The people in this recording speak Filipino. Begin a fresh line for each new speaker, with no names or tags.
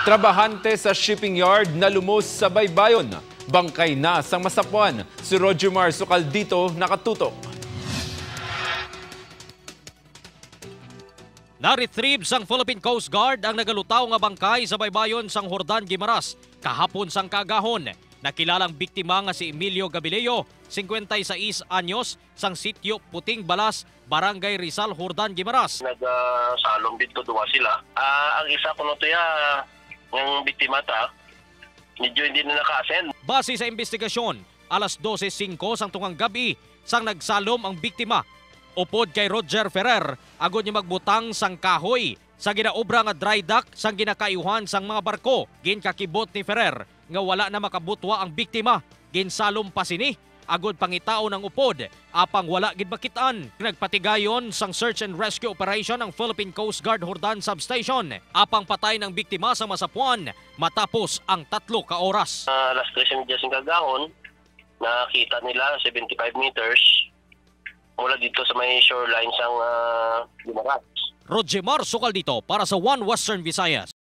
Trabahante sa shipping yard na lumos sa baybayon. Bangkay na sa Masapuan. Si Roger Mar Sukal dito nakatutok.
Na-retrieve sang Philippine Coast Guard ang nagalutaw nga bangkay sa baybayon sang Jordan Guimaras kahapon sang kagahon. Nakilalang biktima nga si Emilio Gabileo, 56 anyos, sang sitio Puting Balas, Barangay Rizal, Jordan Guimaras.
Nagsalom dito duwa sila. Ang isa ko to yung biktima medyo hindi na naka-ascend.
Base sa investigasyon, alas 12:05 sang tungang gabi sang nagsalom ang biktima. Upod kay Roger Ferrer, agod niya magbutang sang kahoy sa ginaobra nga dry dock sang ginakayuhan sang mga barko. Ginkakibot ni Ferrer nga wala na makabutwa ang biktima. Ginsalom pa sini, agod pangitao ng upod, apang wala gid makitaan. Nagpatigayon sang search and rescue operation ng Philippine Coast Guard Jordan Substation. Apang patay ng biktima sa Masapuan matapos ang 3 ka oras.
Alas 13 sing kagahon, nakita nila 75 meters mula dito sa may shoreline sang Guimaras.
Roger Mar Sukal dito para sa One Western Visayas.